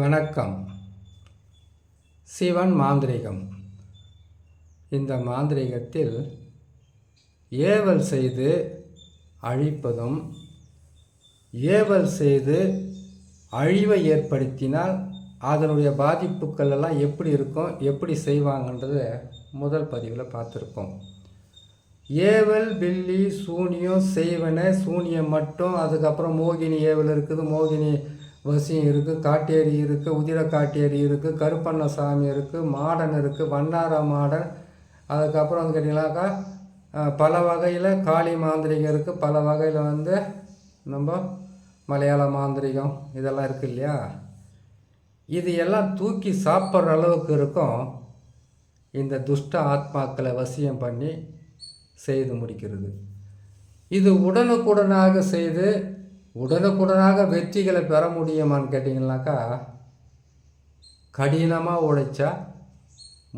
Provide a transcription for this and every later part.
வணக்கம். சிவன் மாந்திரீகம். இந்த மாந்திரீகத்தில் ஏவல் செய்து அழிப்பதும், ஏவல் செய்து அழிவை ஏற்படுத்தினால் அதனுடைய பாதிப்புகள் எல்லாம் எப்படி இருக்கும், எப்படி செய்வாங்கன்றத முதல் பதிவில் பார்த்துருப்போம். ஏவல், பில்லி, சூனியம், செய்வன, சூனியம் மட்டும். அதுக்கப்புறம் மோகினி ஏவல் இருக்குது, மோகினி வசியம் இருக்குது, காட்டேரி இருக்குது, உதிர காட்டேரி இருக்குது, கருப்பண்ணசாமி இருக்குது, மாடன் இருக்குது, வண்ணார மாடன். அதுக்கப்புறம் வந்து கேட்டிங்கனாக்கா பல வகையில் காளி மாந்திரிகம் இருக்குது, பல வகையில் நம்ம மலையாள மாந்திரிகம் இதெல்லாம் இருக்குது இல்லையா. இது எல்லாம் தூக்கி சாப்பிட்ற அளவுக்கு இருக்கும் இந்த துஷ்ட ஆத்மாக்களை வசியம் பண்ணி செய்து முடிக்கிறது. இது உடனுக்குடனாக செய்து உடனுக்குடனாக வெற்றிகளை பெற முடியுமான்னு கேட்டிங்கனாக்கா கடினமாக உழைச்சா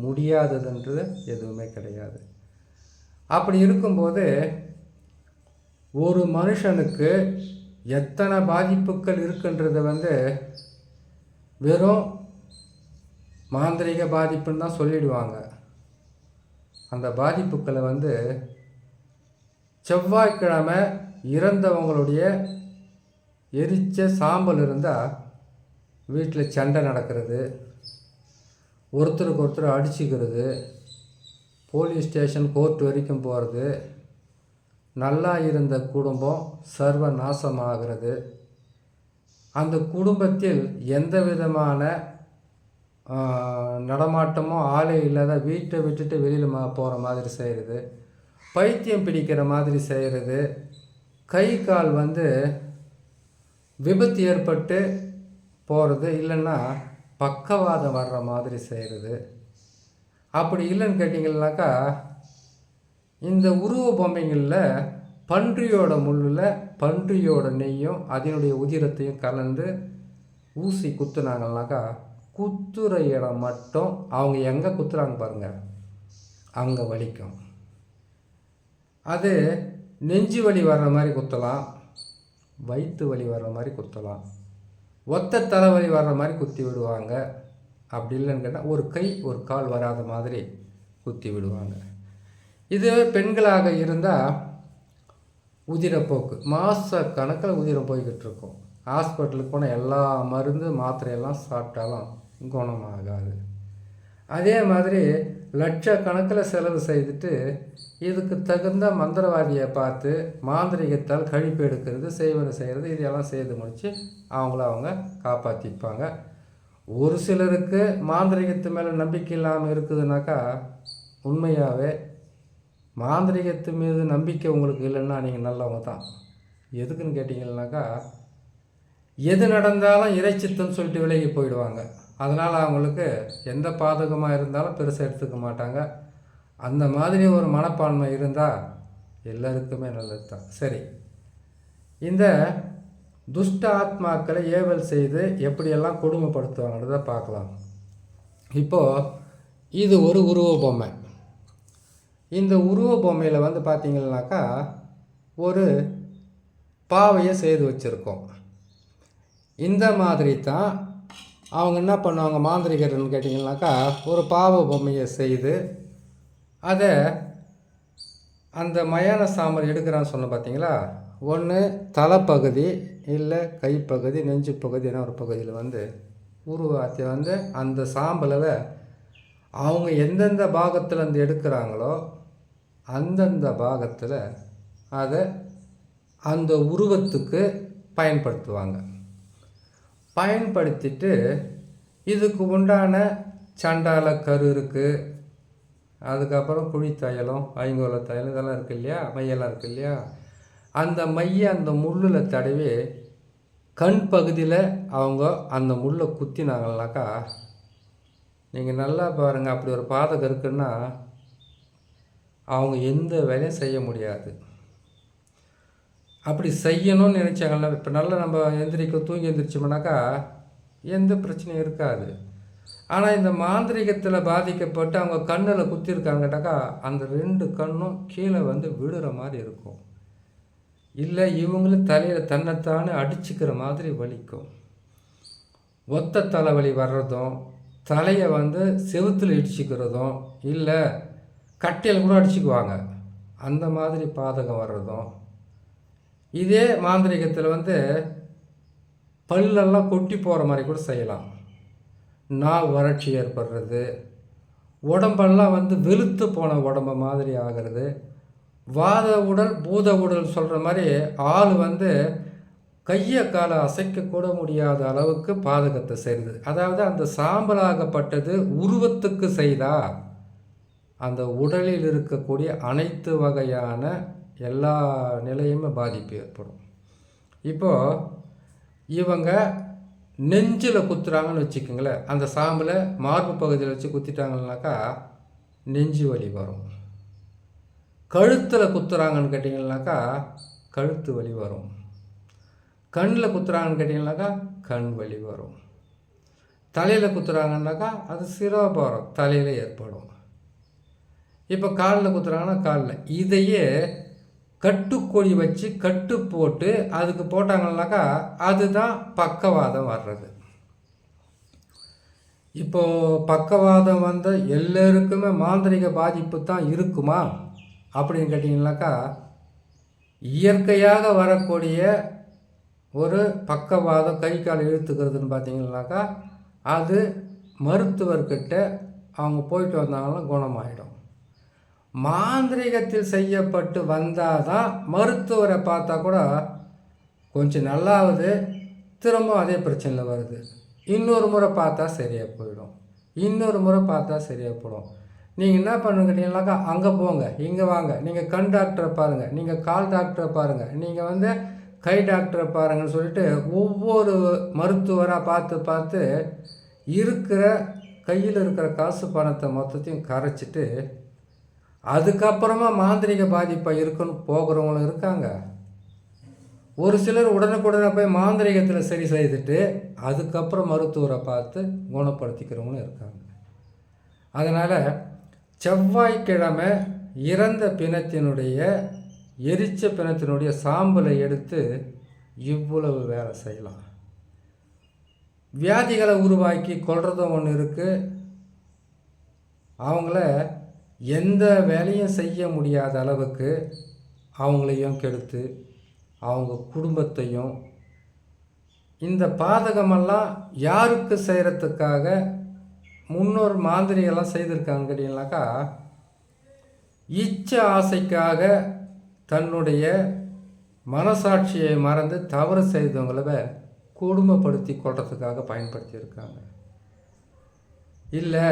முடியாததுன்றது எதுவுமே கிடையாது. அப்படி இருக்கும்போது ஒரு மனுஷனுக்கு எத்தனை பாதிப்புகள் இருக்குன்றது வெறும் மாந்திரிக பாதிப்புன்னு தான் சொல்லிடுவாங்க. அந்த பாதிப்புகளை செவ்வாய்க்கிழமை இறந்தவங்களுடைய எரிச்ச சாம்பல் இருந்தால் வீட்டில் சண்டை நடக்கிறது, ஒருத்தருக்கு ஒருத்தர் அடிச்சுக்கிறது, போலீஸ் ஸ்டேஷன் கோர்ட் வரைக்கும் போகிறது, நல்லா இருந்த குடும்பம் சர்வ நாசமாகிறது, அந்த குடும்பத்தில் எந்த விதமான நடமாட்டமோ ஆளே இல்லாத வீட்டை விட்டுட்டு வெளியில் போகிற மாதிரி செய்கிறது, பைத்தியம் பிடிக்கிற மாதிரி செய்கிறது, கை கால் விபத்து ஏற்பட்டு போகிறது, இல்லைன்னா பக்கவாதம் வர்ற மாதிரி செய்கிறது. அப்படி இல்லைன்னு கேட்டிங்கன்னாக்கா இந்த உருவ பொம்மைகளில் பன்றியோட முள்ளில் பன்றியோட நெய்யும் அதனுடைய உதிரத்தையும் கலந்து ஊசி குத்துனாங்கன்னாக்கா குத்துற இடம் மட்டும் அவங்க எங்கே குத்துறாங்க பாருங்கள் அங்கே வலிக்கும். அது நெஞ்சு வலி வர்ற மாதிரி குத்தலாம், வயிற்று வலி வர்ற மாதிரி குத்தலாம், ஒத்த தலைவலி வர்ற மாதிரி குத்தி விடுவாங்க. அப்படி இல்லைன்னு கேட்டால் ஒரு கை ஒரு கால் வராத மாதிரி குத்தி விடுவாங்க. இது பெண்களாக இருந்தால் உதிரப்போக்கு மாத கணக்கில் உதிரம் போய்கிட்டு இருக்கும். ஹாஸ்பிட்டலுக்கு போனால் எல்லா மருந்து மாத்திரையெல்லாம் சாப்பிட்டாலும் குணமாகாது. அதே மாதிரி லட்சக்கணக்கில் செலவு செய்துட்டு இதுக்கு தகுந்த மந்திரவாதியை பார்த்து மாந்திரிகத்தால் கழிப்பு எடுக்கிறது, செய்வனை செய்கிறது, இதெல்லாம் செய்து முடித்து அவங்க காப்பாற்றிப்பாங்க. ஒரு சிலருக்கு மாந்திரிகத்து மேலே நம்பிக்கை இல்லாமல் இருக்குதுனாக்கா உண்மையாகவே மாந்திரிகத்து மீது நம்பிக்கை உங்களுக்கு இல்லைன்னா நீங்கள் நல்லவங்க தான். எதுக்குன்னு கேட்டிங்கன்னாக்கா எது நடந்தாலும் இறைச்சித்தன்னு சொல்லிட்டு விலகி போயிடுவாங்க. அதனால் அவங்களுக்கு எந்த பாதகமாக இருந்தாலும் பெருசாக எடுத்துக்க மாட்டாங்க. அந்த மாதிரி ஒரு மனப்பான்மை இருந்தால் எல்லாருக்குமே நல்லது தான். சரி, இந்த துஷ்ட ஆத்மாக்களை ஏவல் செய்து எப்படியெல்லாம் கொடுமைப்படுத்துவாங்கன்றதை பார்க்கலாம். இப்போது இது ஒரு உருவ பொம்மை. இந்த உருவ பொம்மையில் பார்த்தீங்கன்னாக்கா ஒரு பாவையை செய்து வச்சுருக்கோம். இந்த மாதிரி தான் அவங்க என்ன பண்ணுவாங்க மாந்திரிகர்னு கேட்டிங்கன்னாக்கா ஒரு பாவ பொம்மையை செய்து அதை அந்த மயான சாம்பல் எடுக்கிறான்னு சொன்ன பார்த்தீங்களா, ஒன்று தலைப்பகுதி இல்லை கைப்பகுதி நெஞ்சு பகுதி என்ன ஒரு பகுதியில் உருவாத்தி அந்த சாம்பலை அவங்க எந்தெந்த பாகத்தில் எடுக்கிறாங்களோ அந்தந்த பாகத்தில் அதை அந்த உருவத்துக்கு பயன்படுத்துவாங்க. பயன்படுத்திட்டு இதுக்கு உண்டான சண்டால கரு இருக்குது, அதுக்கப்புறம் குழி தையலம், ஐங்கோல தையலம் இதெல்லாம் இருக்குது இல்லையா, மையெல்லாம் இருக்குது இல்லையா, அந்த மையை அந்த முள்ளில் தடவி கண் பகுதியில் அவங்க அந்த முள்ளை குத்தினாங்கனாக்கா நீங்கள் நல்லா பாருங்கள், அப்படி ஒரு பாதகம் இருக்குன்னா அவங்க எந்த வேலையும் செய்ய முடியாது. அப்படி செய்யணும்னு நினச்சாங்கல்ல, இப்போ நல்லா நம்ம தூங்கி எந்திரிச்சோம்னாக்கா எந்த பிரச்சனையும் இருக்காது. ஆனால் இந்த மாந்திரிகத்தில் பாதிக்கப்பட்டு அவங்க கண்ணில் குத்திருக்காங்கட்டாக்கா அந்த 2 கண்ணும் கீழே விடுற மாதிரி இருக்கும். இல்லை இவங்களும் தலையில் தன்னைத்தானே அடிச்சுக்கிற மாதிரி வலிக்கும். ஒத்த தலைவலி வர்றதும், தலையை வந்து செவுத்தில் இடிச்சிக்கிறதும், இல்லை கட்டையில் கூட அடிச்சுக்குவாங்க, அந்த மாதிரி பாதகம் வர்றதும். இதே மாந்திரிகத்தில் வந்து பல்லெல்லாம் கொட்டி போகிற மாதிரி கூட செய்யலாம். நாவு வறட்சி ஏற்படுறது, உடம்பெல்லாம் வந்து வெளுத்து போன உடம்பு மாதிரி ஆகிறது, வாத உடல் பூத உடல் சொல்கிற மாதிரி ஆள் வந்து கையை காலை அசைக்கக்கூட முடியாத அளவுக்கு பாதகத்தை செய்கிறது. அதாவது அந்த சாம்பலாகப்பட்டது உருவத்துக்கு செய்தால் அந்த உடலில் இருக்கக்கூடிய அனைத்து வகையான எல்லா நிலையுமே பாதிப்பு ஏற்படும். இப்போது இவங்க நெஞ்சில் குத்துறாங்கன்னு வச்சுக்கோங்களேன், அந்த சாம்பலை மார்பு பகுதியில் வச்சு குத்திட்டாங்கன்னாக்கா நெஞ்சு வலி வரும். கழுத்தில் குத்துறாங்கன்னு கேட்டிங்கன்னாக்கா கழுத்து வலி வரும். கண்ணில் குத்துறாங்கன்னு கேட்டிங்கன்னாக்கா கண் வலி வரும். தலையில் குத்துறாங்கன்னாக்கா அது சிரோபாரம் தலையில் ஏற்படும். இப்போ காலில் குத்துறாங்கன்னா காலில். இதையே கட்டுக்கொடி வச்சு கட்டு போட்டு அதுக்கு போட்டாங்கன்னாக்கா அதுதான் பக்கவாதம் வர்றது. இப்போது பக்கவாதம் வந்த எல்லோருக்குமே மாந்திரிக பாதிப்பு தான் இருக்குமா அப்படின்னு கேட்டிங்கனாக்கா, இயற்கையாக வரக்கூடிய ஒரு பக்கவாதம் கை கால் இழுத்துக்கிறதுன்னு பார்த்தீங்கன்னாக்கா அது மருத்துவர்கிட்ட அவங்க போயிட்டு வந்தாங்கன்னா குணமாயிடும். மாந்திரிகத்தில் செய்யப்பட்டு வந்தால் தான் மருத்துவரை பார்த்தா கூட கொஞ்சம் நல்லாவது, திரும்ப அதே பிரச்சனையில் வருது. இன்னொரு முறை பார்த்தா சரியாக போயிடும், இன்னொரு முறை பார்த்தா சரியாக போயிடும். நீங்கள் என்ன பண்ணுங்கட்டீங்கன்னாக்கா அங்கே போங்க, இங்கே வாங்க, நீங்கள் கண் டாக்டரை பாருங்கள், நீங்கள் கால் டாக்டரை பாருங்கள், நீங்கள் வந்து கை டாக்டரை பாருங்கன்னு சொல்லிட்டு ஒவ்வொரு மருத்துவராக பார்த்து பார்த்து இருக்கிற கையில் இருக்கிற காசு பணத்தை மொத்தத்தையும் கரைச்சிட்டு அதுக்கப்புறமா மாந்திரிக பாதிப்பாக இருக்குன்னு போகிறவங்களும் இருக்காங்க. ஒரு சிலர் உடனுக்குடனே போய் மாந்திரிகத்தில் சரி செய்துட்டு அதுக்கப்புறம் மருத்துவரை பார்த்து குணப்படுத்திக்கிறவங்களும் இருக்காங்க. அதனால் செவ்வாய்க்கிழமை இறந்த பிணத்தினுடைய எரிச்ச பிணத்தினுடைய சாம்பலை எடுத்து இவ்வளவு வேலை செய்யலாம். வியாதிகளை உருவாக்கி கொள்றதும் ஒன்று இருக்குது. அவங்கள எந்த வேலையும் செய்ய முடியாத அளவுக்கு அவங்களையும் கெடுத்து அவங்க குடும்பத்தையும், இந்த பாதகமெல்லாம் யாருக்கு செய்கிறதுக்காக முன்னோர் மாந்திரியெல்லாம் செய்திருக்காங்க கேட்டீங்கன்னாக்கா, இச்ச ஆசைக்காக தன்னுடைய மனசாட்சியை மறந்து தவறு செய்தவங்கள குடும்பப்படுத்தி கொள்றதுக்காக பயன்படுத்தியிருக்காங்க. இல்லை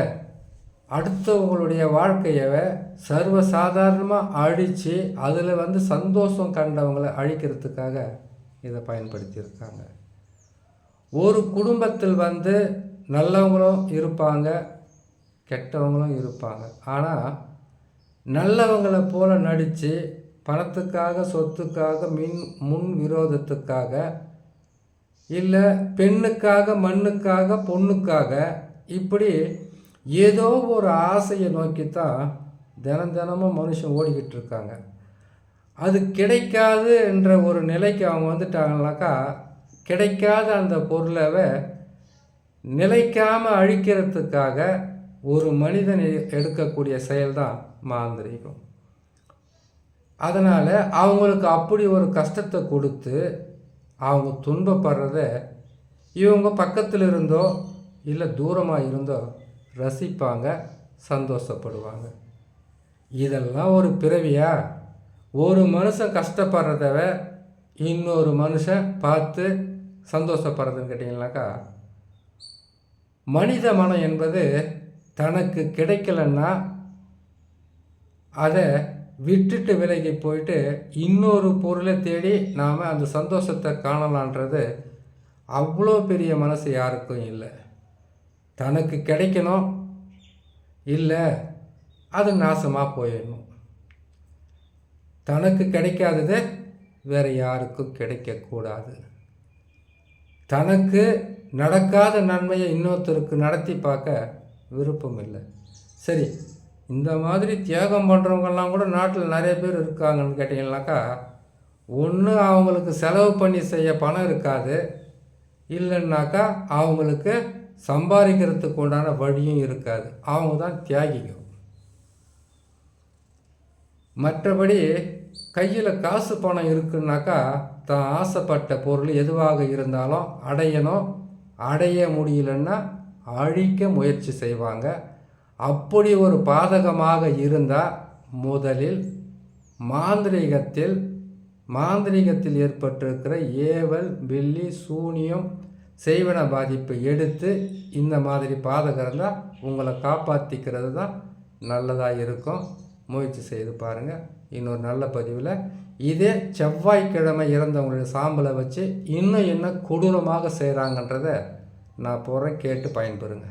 அடுத்தவங்களுடைய வாழ்க்கையை சர்வசாதாரணமாக அழித்து அதில் வந்து சந்தோஷம் கண்டவங்களை அழிக்கிறதுக்காக இதை பயன்படுத்தியிருக்காங்க. ஒரு குடும்பத்தில் வந்து நல்லவங்களும் இருப்பாங்க, கெட்டவங்களும் இருப்பாங்க. ஆனால் நல்லவங்களை போல நடித்து பணத்துக்காக, சொத்துக்காக, முன் விரோதத்துக்காக, இல்லை பெண்ணுக்காக, மண்ணுக்காக, பொண்ணுக்காக, இப்படி ஏதோ ஒரு ஆசையை நோக்கித்தான் தினமும் மனுஷன் ஓடிக்கிட்டு இருக்காங்க. அது கிடைக்காது என்ற ஒரு நிலைக்கு அவங்க வந்துட்டாங்கனாக்கா, கிடைக்காத அந்த பொருளை நிலைக்காமல் அழிக்கிறதுக்காக ஒரு மனிதன் எடுக்கக்கூடிய செயல்தான் மாந்திரீகம். அதனால் அவங்களுக்கு அப்படி ஒரு கஷ்டத்தை கொடுத்து அவங்க துன்பப்படுறத இவங்க பக்கத்தில் இருந்தோ இல்லை தூரமாக இருந்தோ ரசிப்பாங்க, சந்தோஷப்படுவாங்க. இதெல்லாம் ஒரு பிறவியா? ஒரு மனுஷன் கஷ்டப்படுறதவ இன்னொரு மனுஷன் பார்த்து சந்தோஷப்படுறதுன்னு கேட்டிங்கனாக்கா, மனித மனம் என்பது தனக்கு கிடைக்கலன்னா அதை விட்டுட்டு விலகி போயிட்டு இன்னொரு பொருளை தேடி நாம் அந்த சந்தோஷத்தை காணலான்றது அவ்வளோ பெரிய மனசு யாருக்கும் இல்லை. தனக்கு கிடைக்கணும், இல்லை அது நாசமாக போயிடணும். தனக்கு கிடைக்காதது வேறு யாருக்கும் கிடைக்கக்கூடாது. தனக்கு நடக்காத நன்மையை இன்னொருத்தருக்கு நடத்தி பார்க்க விருப்பம் இல்லை. சரி, இந்த மாதிரி தியாகம் பண்ணுறவங்கெல்லாம் கூட நாட்டில் நிறைய பேர் இருக்காங்கன்னு கேட்டிங்கனாக்கா, ஒன்று அவங்களுக்கு செலவு பண்ணி செய்ய பணம் இருக்காது, இல்லைன்னாக்கா அவங்களுக்கு சம்பாதிக்கிறதுக்கு உண்டான வழியும் இருக்காது. அவங்க தான் தியாகிகள். மற்றபடி கையில் காசு பணம் இருக்குன்னாக்கா தான் ஆசைப்பட்ட பொருள் எதுவாக இருந்தாலும் அடையணும். அடைய முடியலன்னா அழிக்க முயற்சி செய்வாங்க. அப்படி ஒரு பாதகமாக இருந்தால் முதலில் மாந்திரீகத்தில் ஏற்பட்டிருக்கிற ஏவல், பில்லி, சூனியம், செய்வன பாதிப்பை எடுத்து இந்த மாதிரி பாதகம் இருந்தால் உங்களை காப்பாற்றிக்கிறது தான் நல்லதாக இருக்கும். முயற்சி செய்து பாருங்கள். இன்னொரு நல்ல பதிவில் இதே செவ்வாய்க்கிழமை இறந்தவங்களுடைய சாம்பலை வச்சு இன்னும் என்ன கொடூரமாக செய்கிறாங்கன்றதை நான் போகிறேன், கேட்டு பயன்பெறுங்க.